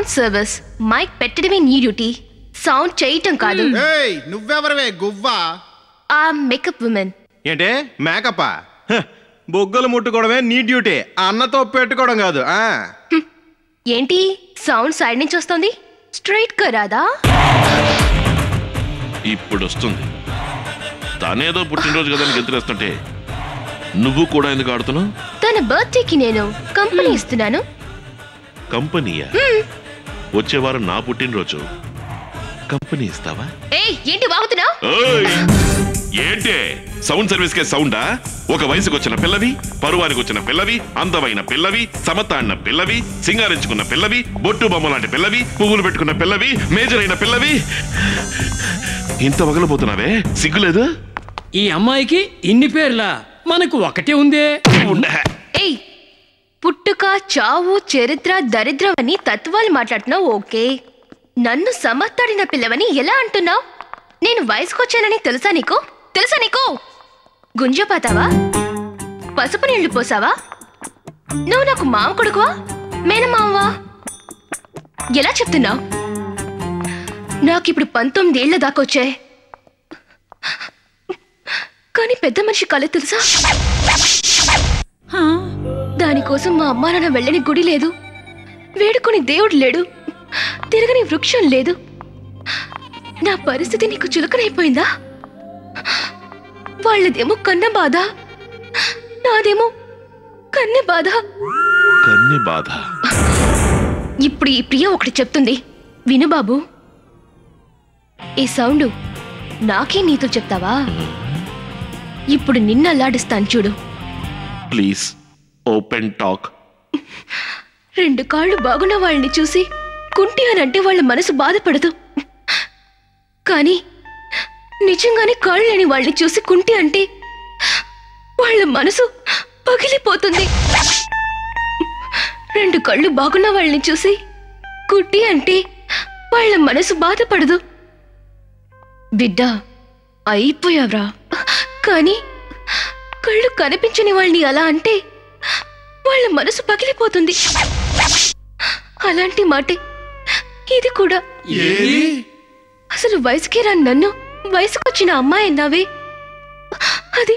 Sound service. Mic పెట్టడమే నీ duty, sound చేయటం కాదు. నువ్వెవరవే గువ్వా? ఆ మేకప్ ఉమెన్. ఏంటే మేకప్పా? బొగ్గలు ముట్టుకోవడమే నీ డ్యూటీ, అన్నతో పెట్టుకోవడం కాదు. ఏంటి సౌండ్ సైడ్ నుంచి వస్తుంది, స్ట్రైట్ గా రాదా? ఇప్పుడు వస్తుంది. తనేదో పుట్టినరోజు కదా గెంతులేస్తుంటే నువ్వు కూడా ఎందుకు ఆడుతున్నావు? తన బర్త్డేకి నేను కంపెనీ ఇస్తున్నాను. కంపెనీయా? వచ్చే వారం నా పుట్టినరోజు, కంపెనీ ఇస్తావా? ఏంటి వాగుతున్నావు? ఏంటే సౌండ్ సర్వీస్ కే సౌండా? ఒక వయసుకు వచ్చిన పిల్లవి, పరువానికి వచ్చిన పిల్లవి, అందమైన పిల్లవి, సమతాడిన పిల్లవి, సింగారించుకున్న పిల్లవి, బొట్టు బొమ్మ లాంటి పిల్లవి, పువ్వులు పెట్టుకున్న పిల్లవి, మేజర్ అయిన పిల్లవి, ఇంత వగలబోతున్నావే, సిగ్గులేదు? ఈ అమ్మాయికి ఇన్ని పేర్లా? మనకు ఒకటే ఉందే. పుట్టుక, చావు, చరిత్ర, దరిద్రం అని తత్వాలు మాట్లాడుతున్నావు. ఓకే, నన్ను సమర్థడిన పిల్లవని ఎలా అంటున్నావు? నేను వయసుకొచ్చానని తెలుసా నీకు? గుంజపాతావా? పసుపు నీళ్లు పోసావా? నువ్వు నాకు మామ కొడుకువా, మేనమావా? ఎలా చెప్తున్నావు? నాకిప్పుడు 19 ఏళ్ల దాకొచ్చాయి, కానీ పెద్ద మనిషి కళ తెలుసా? దానికోసం మా అమ్మా నాన్న వెళ్ళని గుడి లేదు, వేడుకొని దేవుడు లేడు, తిరగని వృక్షం లేదు. నా పరిస్థితి నీకు చులకనైపోయిందా? వాళ్ళదేమో కన్న బాధ, నాదేమో కన్నె బాధ. ఇప్పుడు ఈ ప్రియ ఒకటి చెప్తుంది, విను బాబు. ఈ సౌండ్ నాకే నీతో చెప్తావా? ఇప్పుడు నిన్ను అల్లాడిస్తాను చూడు. Please open talk. 2 కాళ్ళు బాగున్న వాళ్ళని చూసి కుంటి అని అంటే వాళ్ళ మనసు బాధపడదు, కానీ నిజంగానే కాళ్ళు లేని వాళ్ళని చూసి కుంటి అంటే వాళ్ళ మనసు పగిలిపోతుంది. 2 కళ్ళు బాగున్న వాళ్ళని చూసి కుంటి అంటే వాళ్ళ మనసు బాధపడదు. బిడ్డ అయిపోయావ్రా, కానీ కళ్ళు కనిపించని వాళ్ళని అలా అంటే వాళ్ళ మనసు పగిలిపోతుంది. అలాంటి మాటే ఇది కూడా. అసలు వయసుకే రాని నన్ను వయసుకొచ్చిన అమ్మాయి అన్నావే, అది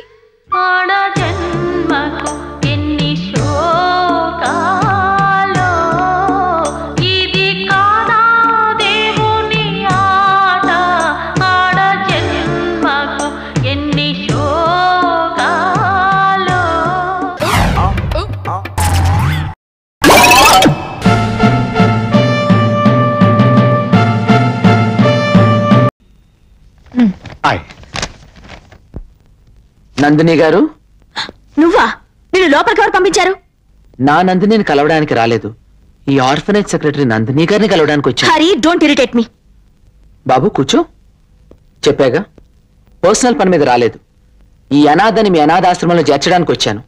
ఎన్ని శోకాలో, ఇది కాదా దేవుని ఆట, ఆడ జన్మకు ఎన్ని శోకాలో. నందిని గారు. నువ్వా? నేను లోపలికి ఎవరు పంపించారు? నా నందినిని కలవడానికి రాలేదు, ఈ ఆర్ఫనేజ్ సెక్రటరీ నందిని గారిని కలవడానికి వచ్చాను. Hari, don't irritate me. బాబు కూర్చో. చెప్పాగా, పర్సనల్ పని మీద రాలేదు. ఈ అనాథని మీ అనాథాశ్రమంలో చేర్చడానికి వచ్చాను.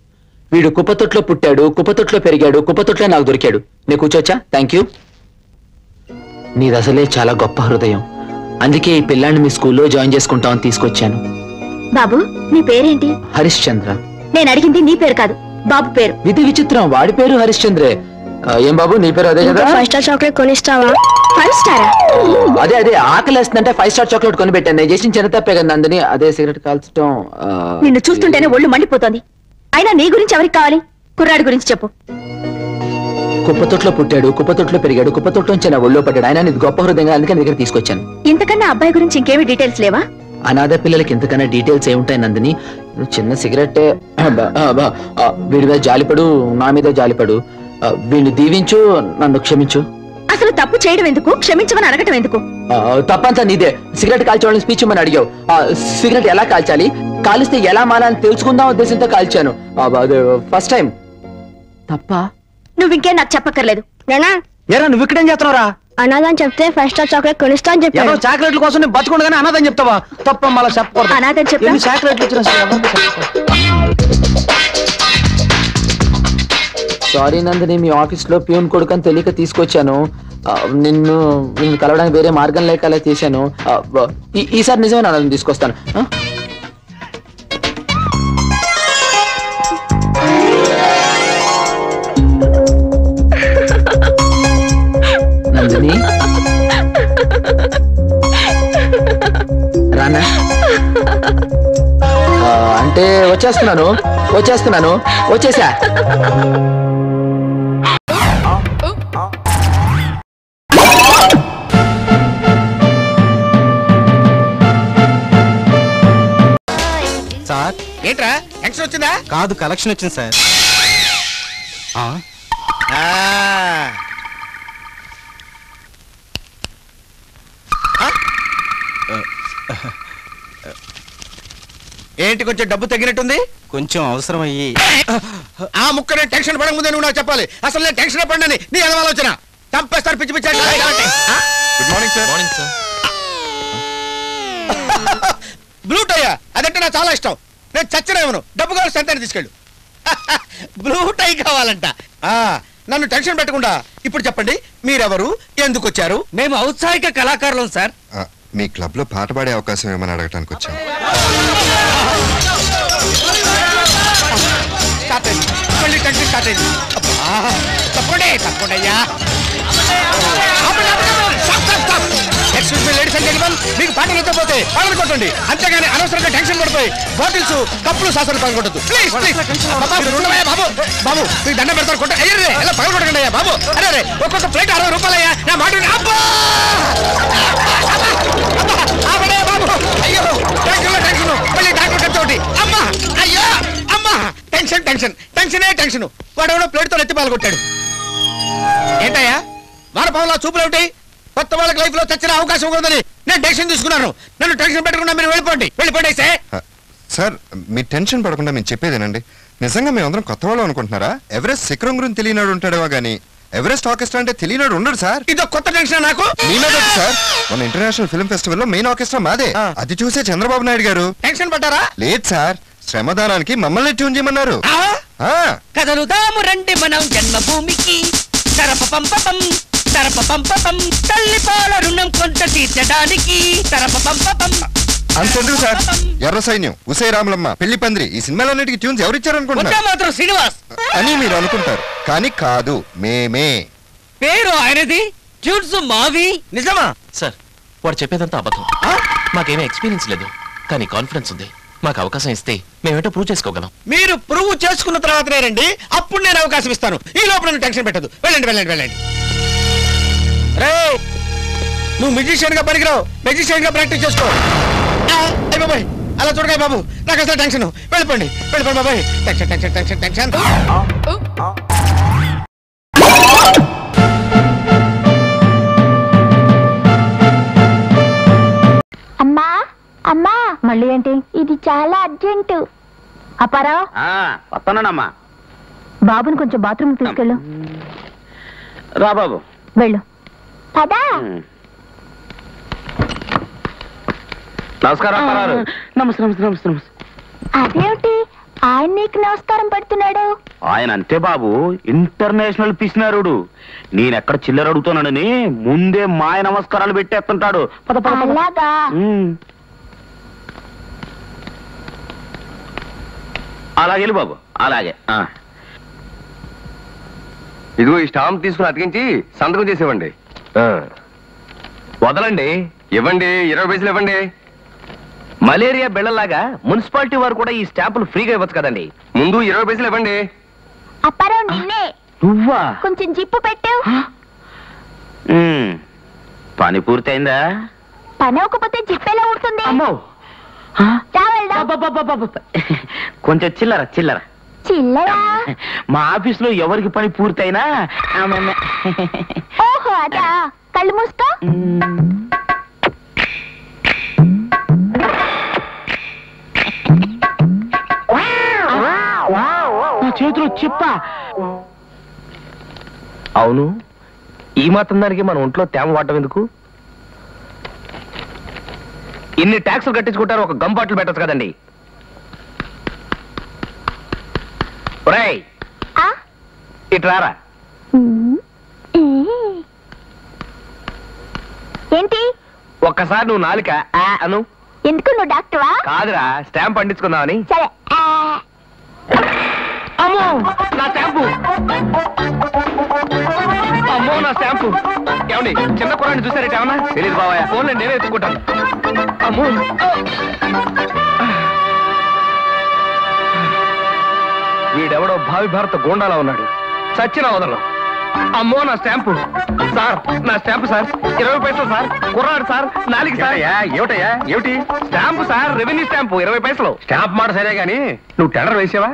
వీడు కుప్పతొట్లో పుట్టాడు, కుప్పతొట్లో పెరిగాడు, కుప్పతొట్లో నాకు దొరికాడు. నేను కూర్చోచ్చా? Thank you. నీది అసలే చాలా గొప్ప హృదయం, అందుకే ఈ పిల్లాన్ని మీ స్కూల్లో జాయిన్ చేసుకుంటామని తీసుకొచ్చాను. బాబు, నీ పేరేంటి? హరిశ్చంద్ర. నేను అడిగింది నీ పేరు కాదు, బాబు పేరు. ఇది విచిత్రం, వాడి పేరు హరిశ్చంద్రే. ఏం బాబు, నీ పేరు అదే కదా? 5 స్టార్ చాక్లెట్ కొనిస్తావా? 5 స్టారా? అదే ఆకలేస్తుందంటే 5 స్టార్ చాక్లెట్ కొనిపెట్టాను. నేను చేసిన చిన్న తప్పే కదా నందిని, అదే సిగరెట్ కాల్చడం. నిన్ను చూస్తుంటేనే ఒళ్ళు మండిపోతుంది. అయినా నీ గురించి ఎవరికి కావాలి? కుర్రాడి గురించి చెప్పు. కుప్పతొట్లో పుట్టాడు, కుప్పతొట్లో పెరిగాడు, కుప్పతొట్లోంచి నా ఒళ్ళో పడ్డాడు. ఆయన ఇది గొప్ప హృదయంగా, అందుకే దగ్గర తీసుకొచ్చాను. ఇంతకన్నా అబ్బాయి గురించి ఇంకేమి డీటెయిల్స్ లేవా? అనాథ పిల్లలకి ఇంతకన్నా డీటెయిల్స్ ఏముంటాయి నందిని? చిన్న సిగరెట్టే. వీడి మీద జాలిపడు, నా మీద జాలిపడు. వీడిని దీవించు, నన్ను క్షమించు. అసలు తప్పు చేయడం ఎందుకు, క్షమించమని అడగటం ఎందుకు? తప్పంతా నీదే. సిగరెట్ కాల్చేవాళ్ళని స్పీచ్ ఇమ్మని అడిగావు. సిగరెట్ ఎలా కాల్చాలి, కాలిస్తే ఎలా మాలని తెలుసుకుందాం ఉద్దేశంతో కాల్చాను. First time. తప్ప? నువ్వు ఇంకేం నాకు చెప్పక్కర్లేదు. ఏరా, నువ్వు ఇక్కడేం చేస్తున్నావురా? అనాథని చెప్తే 5 స్టార్ చాక్లెట్ కొనిస్తా అని చెప్పాను. చాక్లెట్ల కోసం నేను బతుకుండగానే అనాథని చెప్తావా? తప్ప, మళ్ళీ చెప్పకూడదు. అనాథని చెప్తా. చాక్లెట్లు వచ్చిన సారీ నందిని, మీ ఆఫీస్ లో ప్యూన్ కొడుకని తెలియక తీసుకొచ్చాను. నిన్ను కలవడానికి వేరే మార్గం లేక అలా చేశాను. ఈసారి నిజమే నన్ను తీసుకొస్తాను. నందిని రానా అంటే వచ్చేస్తున్నాను వచ్చేసా సార్ ఏంట్రా టెన్షన్ వచ్చిందా? కాదు కలెక్షన్ వచ్చింది సార్. ఏంటి కొంచెం డబ్బు తగ్గినట్టుంది? కొంచెం అవసరం అయ్యి. ఆ ముక్కనే టెన్షన్ పడక ముందే నువ్వు నాకు చెప్పాలి. అసలు నేను టెన్షన్ పడినని నీ ఎలా ఆలోచన? చంపేస్తారు పిచ్చి పిచ్చి. Good morning sir. Morning sir. Blue టైయా అదంటే నాకు చాలా ఇష్టం. నేను చచ్చినేమను. డబ్బు కావాలి సంతాన్ని తీసుకెళ్ళు. బ్లూ టై కావాలంట. నన్ను టెన్షన్ పెట్టకుండా ఇప్పుడు చెప్పండి, మీరెవరు, ఎందుకు వచ్చారు? మేము ఔత్సాహిక కళాకారులం సార్. మీ క్లబ్ లో పాట పాడే అవకాశం ఏమని అడగటానికి వచ్చాం. మళ్ళీ టెన్షన్ స్టార్ట్ అయింది. తప్పండి తప్పండి అయ్యా. Excuse me ladies and gentlemen, మీకు పాట నిద్రపోతే పాటలు కొట్టండి, అంతేగాని అనవసరంగా టెన్షన్ పడిపోయి బాటిల్స్ కప్పులు సాసలు పగలగొట్టద్దు. ప్లీజ్ ప్లీజ్ బాబు బాబు మీకు దండం పెడతారు కొట్ట. అయ్యే ఎలా పగలగొట్టకండి అయ్యా బాబు. అరే ఒక్కొక్క ప్లేట్ 60 రూపాయలయ్యా. నా మాట బాబు. అయ్యో టెన్షన్ మళ్ళీ డాక్టర్ ఖర్చోటి. అమ్మా అయ్యో అమ్మా. టెన్షన్ టెన్షన్ టెన్షనే టెన్షన్. వాడు ఎవడో ప్లేట్తో ఎత్తి పాల్గొట్టాడు. ఏంటయ్యా వానపాములా చూపులు ఏమిటి? కొత్త వాళ్ళకి లైఫ్ లో చచ్చిన అవకాశం ఉందని నేను డెసిషన్ తీసుకున్నాను. నన్ను టెన్షన్ పెట్టకుండా మీరు వెళ్ళిపోండి సార్. మీ టెన్షన్ పడకుండా మేము చెప్పేదేనండి. నిజంగా మేమందరం కొత్త వాళ్ళు అనుకుంటున్నారా? ఎవరెస్ట్ శిఖరం గురించి తెలియనాడు ఉంటాడేమో గానీ ఎవరెస్ట్ ఆర్కెస్ట్రా అంటే తెలియనాడు ఉండడు సార్. ఇదో కొత్త టెన్షన్ నాకు. సార్ మన ఇంటర్నేషనల్ ఫిల్మ్ ఫెస్టివల్ లో మెయిన్ ఆర్కెస్ట్రా మాదే. అది చూసే చంద్రబాబు నాయుడు గారు టెన్షన్ పడ్డారా? లేదు సార్, శ్రమదానానికి మమ్మల్ని ట్యూన్ చేయమన్నారు. కదలుదాము రండి మనం జన్మభూమికి. తరపపంపపం తరపపంపపం తల్లిపాల రుణం కొంత తీర్చడానికి. తరపపంపపం అంతెందుకు సార్, ఎర్ర సైన్యం, ఉసే రాములమ్మ, పెళ్లి పందిరి ఈ సినిమాలన్నిటికీ ట్యూన్స్ ఎవరిచ్చారనుకుంటున్నారు మాత్రం శ్రీనివాస్ అని మీరు అనుకుంటారు, కానీ కాదు, మేమే. పేరు ఆయనది, ట్యూన్స్ మావి. నిజమా సార్? వాడు చెప్పేదంతా అబద్ధం. మాకేమీ ఎక్స్పీరియన్స్ లేదు, కానీ కాన్ఫిడెన్స్ ఉంది. మాకు అవకాశం ఇస్తే మేమేంటో ప్రూవ్ చేసుకోగలం. మీరు ప్రూవ్ చేసుకున్న తర్వాతనే రండి, అప్పుడు నేను అవకాశం ఇస్తాను. ఈ లోపల టెన్షన్ పెట్టదు. వెళ్ళండి. రే నువ్వు మ్యూజిషియన్ గా పనికిరావు, మ్యూజిషియన్ గా ప్రాక్టీస్ చేసుకో. బాబాయ్ అలా చూడగా బాబు, నాకు అసలు టెన్షన్. వెళ్ళిపోండి బాబాయ్. టెన్షన్ అమ్మా మళ్ళీ ఏంటి? ఇది చాలా అర్జెంటు. అప్పారా వస్తున్నానమ్మా. బాబుని కొంచెం బాత్రూమ్ తీసుకెళ్ళు. రా బాబు వెళ్ళు. పదా. నమస్కారం. నమస్తే. అదేమిటి ఆయన నీకు నమస్కారం పెడుతున్నాడు? ఆయన అంతే బాబు, ఇంటర్నేషనల్ పిసినారుడు. నేనెక్కడ చిల్లర అడుగుతానని ముందే మాయ నమస్కారాలు పెట్టేస్తుంటాడు. అలాగా? అలాగే బాబు, అలాగే. ఇదిగో ఈ స్టాంప్ తీసుకుని అతికించి సంతకం చేసేవ్వండి. వదలండి. ఇవ్వండి, 20 పైసలు ఇవ్వండి. మలేరియా బిళ్ళలాగా మున్సిపాలిటీ వారు కూడా ఈ స్టాంపులు ఫ్రీగా ఇవ్వచ్చు కదండి. ముందు 20 పైసలు ఇవ్వండి. అప్పారావు నిన్నే. నువ్వా? కొంచెం జిప్పు పెట్టు. పని పూర్తయిందా? పని అవ్వకపోతే జిప్పెలా ఉంటుంది? అమ్మో, కొంచెం చిల్లర. చిల్లరా? మా ఆఫీస్ లో ఎవరికి పని పూర్తయినా. ఓహో అదా. కళ్ళు మూసుకో. చేతులు చెప్ప. అవును, ఈ మాత్రం దానికి మన ఒంట్లో తేమ వాడటం ఎందుకు? ఇన్ని ట్యాక్సులు కట్టించుకుంటారు, ఒక గమ్ బాటిల్ పెట్టచ్చు కదండి. ఇట్రారా. ఏంటి? ఒక్కసారి నువ్వు నాలుక అను. ఎందుకు? నువ్వు డాక్టరా? కాదురా, స్టాంప్ అంటించుకుందామని. సరే. అమ్మో, నా స్టాంపు. అమ్మో నా స్టాంపు. ఏమండి చిన్న కుర్రాన్ని చూసారేట ఏమన్నా? తెలియదు బాబాయ్. ఫోన్లో నేనే ఎత్తుకుంటాను. అమ్మో వీడెవడో భావి భారత గోండాలా ఉన్నాడు. చచ్చిన వదలం. అమ్మో నా స్టాంపు సార్, నా స్టాంపు సార్, 20 పైసలు సార్. కుర్రాడు సార్, 4 సార్. ఏమిటయ్యా ఏమిటి? స్టాంపు సార్, రెవెన్యూ స్టాంపు 20 పైసలు. స్టాంప్ మాట సరే గాని నువ్వు టెండర్ వేసావా?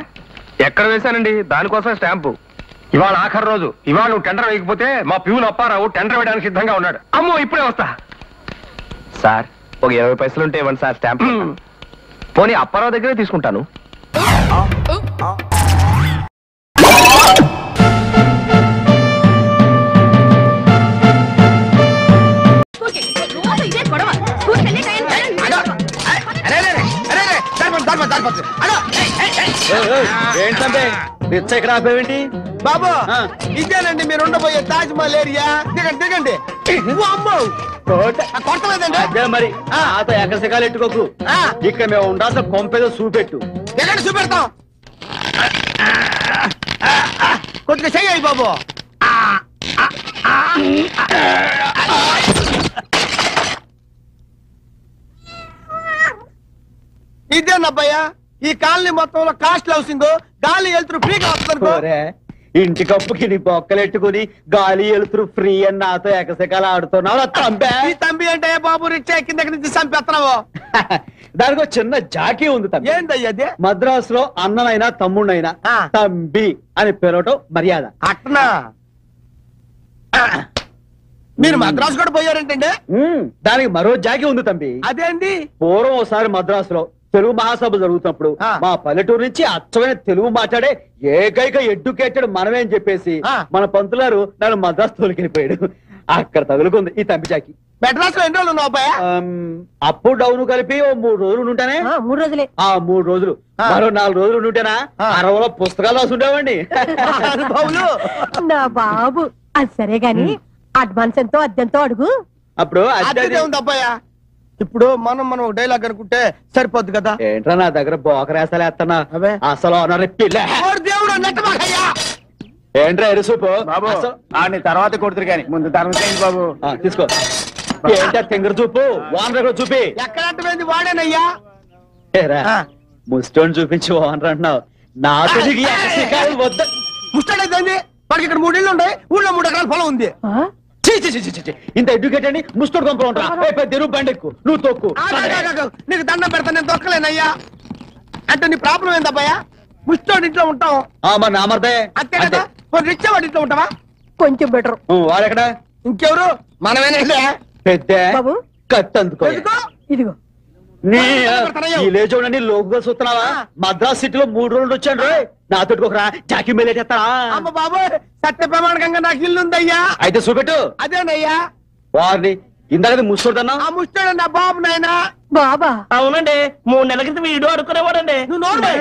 ఎక్కడ వేశానండి? దానికోసం స్టాంపు. ఇవాళ ఆఖరి రోజు. ఇవాళ నువ్వు టెండర్ వేయకపోతే మా ప్యూన్ అప్పారావు టెండర్ వేయడానికి సిద్ధంగా ఉన్నాడు. అమ్మో ఇప్పుడే వస్తా సార్. ఒక 20 పైసలు ఉంటే ఇవ్వండి సార్ స్టాంప్. పోనీ అప్పారావు దగ్గరే తీసుకుంటాను. ఏంటంటే ఇక్కడ ఆపేవేంటి బాబు? ఇదేనండి మీరు ఉండబోయే తాజ్ మహల్ ఏరియా. దిగండి దిగండి. కొట్టలేదండి. అదే మరి నాతో ఎకసకాలు ఎట్టుకోకు. ఇక్కడ మేము ఉండాల్సిన కొంపేదో చూపెట్టు. దిగండి చూపెడతాం. కొద్దిగా చెయ్యాలి బాబు. ఇదేనబ్బయ్యా ఈ కాలనీ మొత్తంలో కాస్ట్ హౌసింగ్. గాలి వెళ్తురు ఫ్రీగా వస్తుంది. ఇంటి కప్పుకి నీ బొక్కలెట్టుకుని గాలి వెళ్తురు ఫ్రీ అని నాతో ఎకసకాలు ఆడుతున్నావు. తంబి అంటే బాబు రిక్షా కింద నుంచి చంపేస్తున్నావు. దానికి ఒక చిన్న జాకీ ఉంది. ఏంటయ్యది? మద్రాసులో అన్ననైనా తమ్ముడైనా తంబి అని పిలవటం మర్యాద. అట్నా? మీరు మద్రాసు కూడా పోయారంటండి? దానికి మరో జాకీ ఉంది తంబి. అదేంటి? పూర్వం ఒకసారి మద్రాసులో తెలుగు మహాసభ జరుగుతున్నప్పుడు మా పల్లెటూరు నుంచి అచ్చమైన తెలుగు మాట్లాడే ఏకైక ఎడ్యుకేటెడ్ మనమే అని చెప్పేసి మన పంతులారు నన్ను మద్రాసు తోలికెళ్ళిపోయాడు. అక్కడ తగులుకుంది ఈ తంబి జాకి. మెడ్రాస్ లో ఎన్ని రోజులు ఉన్నావు? అప్ డౌన్ కలిపి 3 రోజులు ఉంటానే. 3 రోజులే. 3 రోజులు. మరో 4 రోజులు ఉంటేనా 60లో పుస్తకాలు రాసుండేవండి. నా బాబు అది సరే గాని అడ్వాన్స్ ఎంతో అద్దెంతో అడుగు. అప్పుడు అద్దె ఉంది అబ్బాయా. ఇప్పుడు మనం ఒక డైలాగ్ అనుకుంటే సరిపోద్ది కదా. ఏంట్రా నా దగ్గర బోకరేసలేస్తున్నా అసలు ఏంట్రా ఎరుసూపు బాబు? తర్వాత కొడుతురు కానీ ముందు ధర్మం చేయండి బాబు. తీసుకో. ఏంటా తెంగర చూపు? వానర్ చూపి. ఎక్కడ వాడేనయ్యా? ముస్టోన్ చూపించి వానర్ అంటున్నావు. నాతో వద్ద ముస్టాడైంది. వాడికి ఇక్కడ 3 ఇళ్ళు ఉన్నాయి. ఊళ్ళో 3 ఎకరాల పొలం ఉంది. ఇంత ఎడ్యుకేట్ అని ముస్టోడ్ కొంపలు ఉంటా. తెరువు బండెక్కు, నువ్వు తొక్కు. నీకు దండం పెడతా, నేను తొక్కలేనయ్యా. అంటే నీ ప్రాబ్లం ఏందబ్బాయా? ముస్టోడ్ ఇంట్లో ఉంటాం. మరి నామర్దే అంతే కదా. రిక్షా వాడి ఇంట్లో ఉంటావా? కొంచెం బెటర్. వాడెక్కడ? ఇంకెవరు? మనమేనా? పెద్ద కత్తి అందుకో. ఇదిగో ఈ లేచోడని లోకుగా చూస్తున్నావా? మద్రాస్ సిటీలో 3 రోజులు వచ్చాను రోయ్. నాతో ఒకరా జాకి మేలేటా? అమ్మ బాబు సత్య ప్రమాణకంగా నాకు ఇల్లు ఉందయ్యా. అయితే చూపెట్టు. అదేనయ్యా. వారిని ఇందాక ముస్టోడన్నా? ఆ ముస్టోడన్నా బాబు నాయనా. బాబా? అవునండి. 3 నెలల క్రితం వీడు అడుక్కునేవాడండి. నువ్వు నోరు.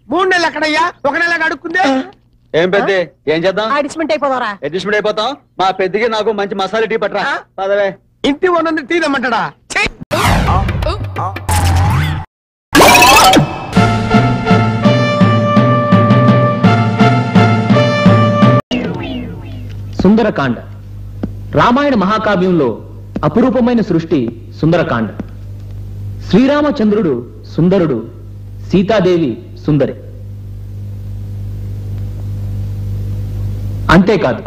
3 నెలలు ఎక్కడయ్యా? 1 నెలగా అడుక్కుందే. ఏం పెద్ద ఏం చేద్దాం? అడ్జస్ట్మెంట్ అయిపోతారా? అడ్జస్ట్మెంట్ అయిపోతాం. మా పెద్దకి నాకు మంచి మసాలా టీ పట్టరా. పదవే. ఇంటి ఓనర్ని టీ తెమ్మంటాడా? సుందరకాండ రామాయణ మహాకావ్యంలో అపురూపమైన సృష్టి సుందరకాండ. శ్రీరామచంద్రుడు సుందరుడు, సీతాదేవి సుందరి. అంతేకాదు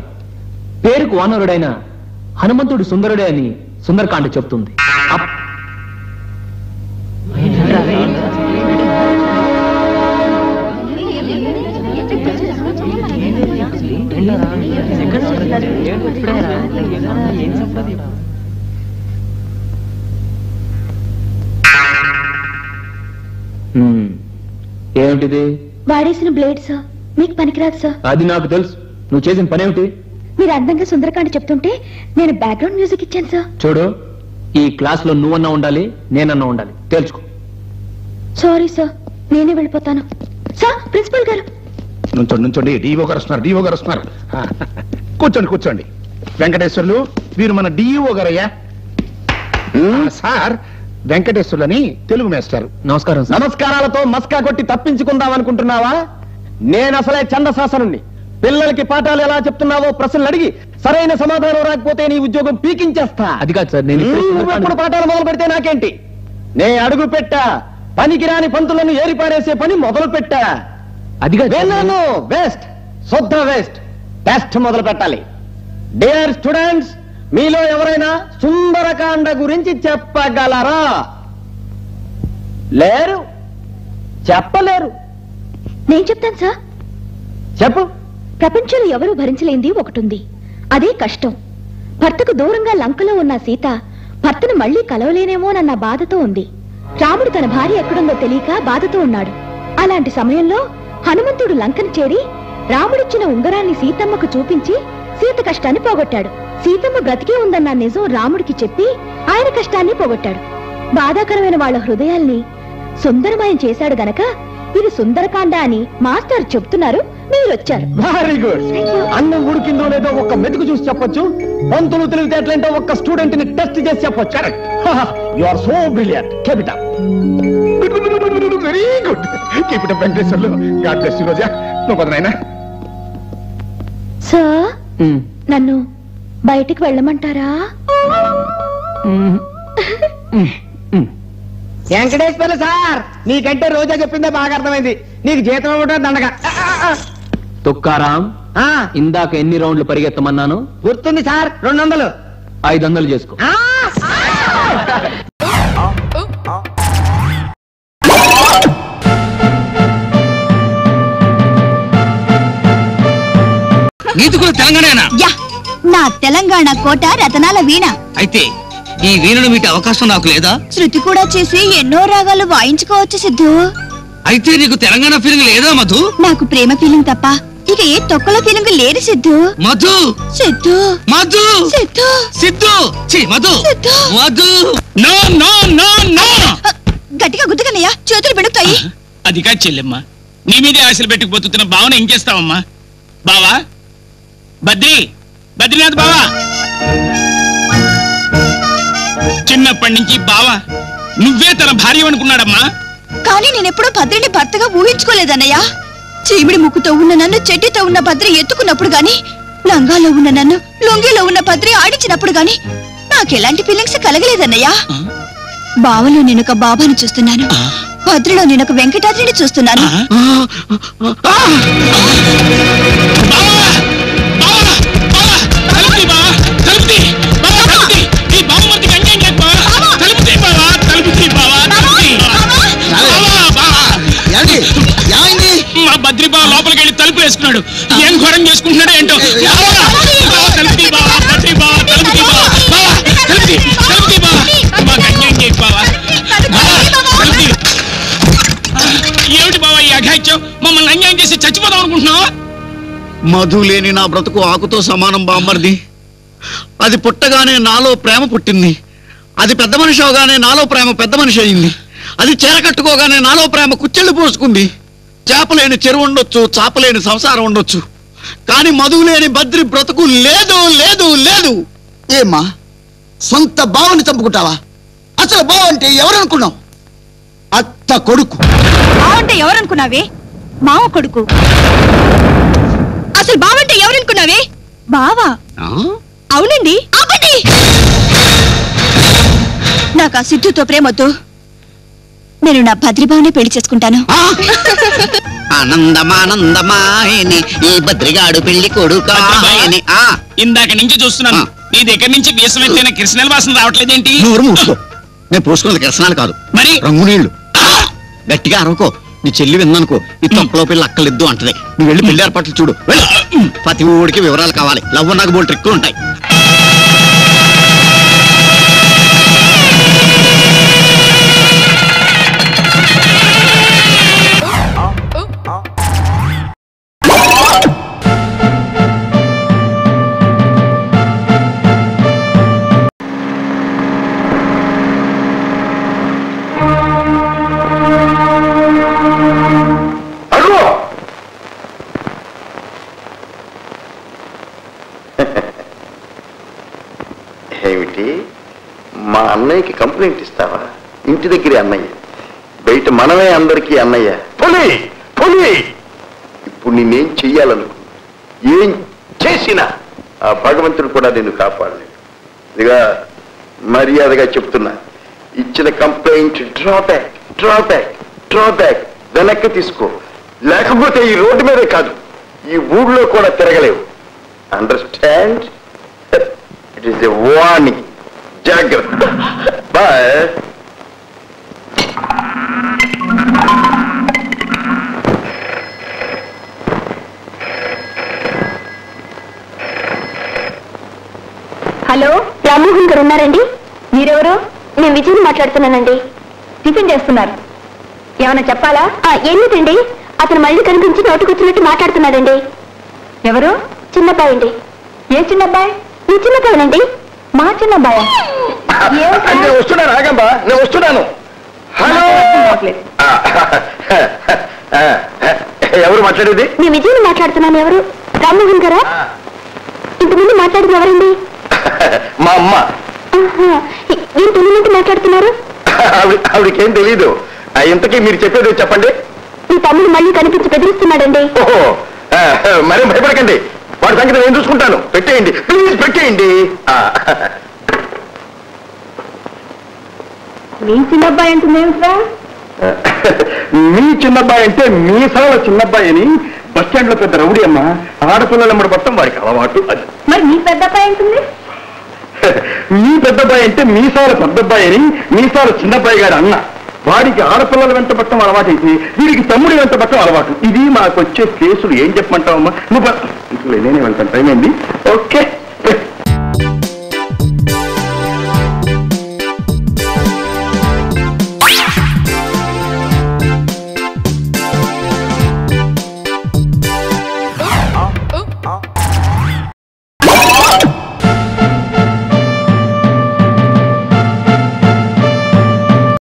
పేరుకు వానరుడైన హనుమంతుడు సుందరుడే అని సుందరకాండ చెప్తుంది. ఏమిటిది? వాడేసిన బ్లేడ్ సార్. మీకు పనికిరాదు సార్. అది నాకు తెలుసు. నువ్వు చేసిన పనేమిటి? మీరు అందంగా సుందరకాండ చెప్తుంటే నేను బ్యాక్గ్రౌండ్ మ్యూజిక్ ఇచ్చాను సార్. చూడు, ఈ క్లాస్ లో నువ్వన్నా ఉండాలి, నేనన్నా ఉండాలి. తెలుసుకో. సారీ సార్, నేనే వెళ్ళిపోతాను. సార్ ప్రిన్సిపల్ గారు. నుంచోండి. డిఓ గారు వస్తున్నారు. కూర్చోండి. వెంకటేశ్వర్లు వీరు మన డిఈఓ గారయ్యా. సార్ వెంకటేశ్వర్లని తెలుగు మేస్టారు. నమస్కారం. నమస్కారాలతో మస్కా కొట్టి తప్పించుకుందాం అనుకుంటున్నావా? నేను అసలే చందశాసనుణ్ణి. పిల్లలకి పాఠాలు ఎలా చెప్తున్నావో ప్రశ్నలు అడిగి సరైన సమాధానం రాకపోతే నీ ఉద్యోగం పీకించేస్తా. అది కాదు సార్, నేను ఎప్పుడు పాఠాలు మొదలు పెడితే నాకేంటి? నే అడుగు పెట్టా పనికిరాని పంతులను ఏరిపారేసే పని మొదలు పెట్టా. అది కాదు. వేస్ట్, శుద్ధ వేస్ట్. టెస్ట్ మొదలు పెట్టాలి. డియర్ స్టూడెంట్స్, మీలో ఎవరైనా సుందరకాండ గురించి చెప్పగలరా? లేరు, చెప్పలేరు. నేను చెప్తాను సార్. చెప్పు. ప్రపంచంలో ఎవరూ భరించలేంది ఒకటుంది, అదే కష్టం. భర్తకు దూరంగా లంకలో ఉన్న సీత భర్తను మళ్లీ కలవలేనేమోనన్న బాధతో ఉంది. రాముడు తన భార్య ఎక్కడుందో తెలియక బాధతో ఉన్నాడు. అలాంటి సమయంలో హనుమంతుడు లంకను చేరి రాముడిచ్చిన ఉంగరాన్ని సీతమ్మకు చూపించి సీత కష్టాన్ని పోగొట్టాడు. సీతమ్మ బ్రతికే ఉందన్న నిజం రాముడికి చెప్పి ఆయన కష్టాన్ని పోగొట్టాడు. బాధాకరమైన వాళ్ళ హృదయాల్ని సుందరమయం చేశాడు గనక ఇది సుందరకాండ అని మాస్టర్ చెప్తున్నారు. మీరొచ్చారు. Very good. అన్నం ఉడికిందో లేదో ఒక్క మెతుకు చూసి చెప్పొచ్చు. పంతులు తెలివితేటలేంటో ఒక్క స్టూడెంట్ ని టెస్ట్ చేసి చెప్పొచ్చు. Correct. You are so brilliant. Keep it up. Very good. Keep it up Venkateswarlu. God bless you Roja. నువ్వు పదనైనా. సార్, నన్ను బయటికి వెళ్ళమంటారా? వెంకటేశ్వర్లు సార్, నీకంటే రోజా చెప్పిందే బాగా అర్థమైంది. నీకు జీతం ఇవ్వడం దండగా. తుక్కారాం, ఇందాక ఎన్ని రౌండ్లు పరిగెత్తమన్నాను? గుర్తుంది సార్. 200. 500 చేసుకో. నీది కూడా తెలంగాణేనా? నా తెలంగాణ కోట రతనాల వీణ. అయితే ఈ వీణను మీటి అవకాశం నాకు లేదా? శృతి కూడా చేసి ఎన్నో రాగాలు వాయించుకోవచ్చు సిద్ధు. అయితే నీకు తెలంగాణ ఫీలింగ్ లేదా మధు? నాకు ప్రేమ ఫీలింగ్ తప్ప ఇక ఏ తొక్కల ఫీలింగ్ లేదు Siddhu. Madhu, Siddhu, Madhu, Siddhu, Siddhu, Madhu, Madhu. No no no no. గట్టిగా గుద్దుకన్నయ్యా, చేతులు పెడుతాయి. అది కాదు చెల్లెమ్మ, నీ మీదే ఆశలు పెట్టుకుపోతున్న బావన ఏం చేస్తావమ్మా? బావా, బద్రీనాథ్ బావా, చిన్నప్పటి నుంచి బావా నువ్వే తన భార్య అనుకున్నాడమ్మా. కానీ నేనెప్పుడూ భద్రిని భర్తగా ఊహించుకోలేదన్నయ్యా. చీమిడి ముక్కుతో ఉన్న నన్ను చెట్టితో ఉన్న భద్రి ఎత్తుకున్నప్పుడు గాని, లంగాలో ఉన్న నన్ను లొంగిలో ఉన్న భద్రి ఆడించినప్పుడు గాని నాకెలాంటి ఫీలింగ్స్ కలగలేదన్నయ్యా. బావలో నేనొక బాబాని చూస్తున్నాను, భద్రలో నేనొక వెంకటాద్రిని చూస్తున్నాను. మా బద్రిబా లోపలికి వెళ్ళి తలుపులు వేసుకున్నాడు. ఏం ఘోరం చేసుకుంటున్నాడు ఏంటో. ఏమిటి బావా ఈ అఘాయిత్యం? మమ్మల్ని అన్యాయం చేసి చచ్చిపోదాం అనుకుంటున్నావా? మధు లేని నా బ్రతుకు ఆకుతో సమానం బామ్మర్ది. అది పుట్టగానే నాలో ప్రేమ పుట్టింది. అది పెద్ద మనిషి అవగానే నాలో ప్రేమ పెద్ద మనిషి అయింది. అది చీర కట్టుకోగానే నాలో ప్రేమ కుచ్చెళ్ళు పోసుకుంది. చేపలేని చెరువు ఉండొచ్చు, చాపలేని సంసారం ఉండొచ్చు, కానీ మధువు లేని బద్రి బ్రతుకు లేదు లేదు లేదు. ఏమ్మా, సొంత బావని చంపుకుంటావా? అసలు బావ అంటే ఎవరనుకున్నావు? అత్త కొడుకు. బావంటే ఎవరనుకున్నావే? మావ కొడుకు. అసలు బావంటే ఎవరనుకున్నావే? బావా. అవునండి. నాకు ఆ సిద్ధుతో ప్రేమొద్దు. నేను నా భద్రిబావనే పెళ్లి చేసుకుంటాను. ఆనందమానందమాయని ఈ బద్రిగాడు పెళ్లి కొడుకాయని. ఇందాక నుంచి చూస్తున్నాను, నీ దగ్గర నుంచి వీసం ఎత్తైన కృష్ణల వాసన రావట్లేదేంటి? నోరు మూసుకో. నేను పోసుకున్నది కిరసనాలు కాదు, మరి రంగు నీళ్లు. గట్టిగా అరవకో, నీ చెల్లి విందనుకో ఈ తొక్కలో పిల్ల అక్కలిద్దు అంటది. నువ్వు వెళ్ళి పెళ్లి ఏర్పాట్లు చూడు. ప్రతి ఊడికి వివరాలు కావాలి. లవ్ నాకు బోల్ ట్రిక్కులు ఉంటాయి. ఏమిటి, మా అన్నయ్యకి కంప్లైంట్ ఇస్తావా? ఇంటి దగ్గరే అన్నయ్య, బయట మనమే అందరికీ అన్నయ్య. పోనీ పోనీ, ఇప్పుడు నేనేం చెయ్యాలనుకు, ఏం చేసినా ఆ భగవంతుడు కూడా నిన్ను కాపాడలేడు. ఇదిగా మర్యాదగా చెప్తున్నా, ఇచ్చిన కంప్లైంట్ డ్రాబ్యాక్ వెనక్కి తీసుకో. లేకపోతే ఈ రోడ్డు మీదే కాదు, ఈ ఊళ్ళో కూడా తిరగలేవు. Understand? It is a warning. జాగ్రత్త. బాయ్. హలో, రామ్మోహన్ గారు ఉన్నారండి? మీరెవరు? నేను విజయ్ మాట్లాడుతున్నానండి. టిఫిన్ చేస్తున్నారు. ఏమైనా చెప్పాలా? ఏమిటండి, అతను మళ్ళీ కనిపించి నోటుకొచ్చినట్టు మాట్లాడుతున్నాడండి. ఎవరు? చిన్నబ్బాయి అండి. ఏ చిన్నబ్బాయి? మీ చిన్నబ్బాయినండి. మా చిన్నబ్బాయి. నేను వస్తున్నాను, ఆగంబా, నేను వస్తున్నాను. హలో, ఎవరు మాట్లాడేది? నేను విజయ్ మాట్లాడుతున్నాను. ఎవరు? రామ్మోహన్ గారా? ఇంతకుముందు మాట్లాడింది ఎవరండి? మా అమ్మ. ఏం తెలియనట్టు మాట్లాడుతున్నారు? ఆవిడకేం తెలీదు. ఇంతకీ మీరు చెప్పేది చెప్పండి. మీ తమ్ముడు మళ్ళీ కనిపించి బెదిరిస్తున్నాడండి. ఓహో, మరేం భయపడకండి, వాడి సంగతి నేను చూసుకుంటాను. పెట్టేయండి ప్లీజ్, పెట్టేయండి. మీ చిన్నబ్బాయి అంటుందేమిట్రా? మీ చిన్నబ్బాయి అంటే మీసాల చిన్నబ్బాయి అని బస్ స్టాండ్ లో పెద్ద రౌడీ అమ్మ. ఆడపిల్లలు పట్టడం వాడికి అలవాటు. అది మరి మీ పెద్దబ్బాయి అంటుంది? మీ పెద్దబ్బాయి అంటే మీసాల పెద్దబ్బాయి అని మీసాల చిన్నబ్బాయి గారు అన్న. వాడికి ఆడపిల్లల వెంట పట్టడం అలవాటు అయితే వీడికి తమ్ముడి వెంట పట్టడం అలవాటు. ఇది మాకు వచ్చే కేసులు. ఏం చెప్పమంటావమ్మా? నువ్వు నేనే వెళ్తాను, టైం అయింది. ఓకే.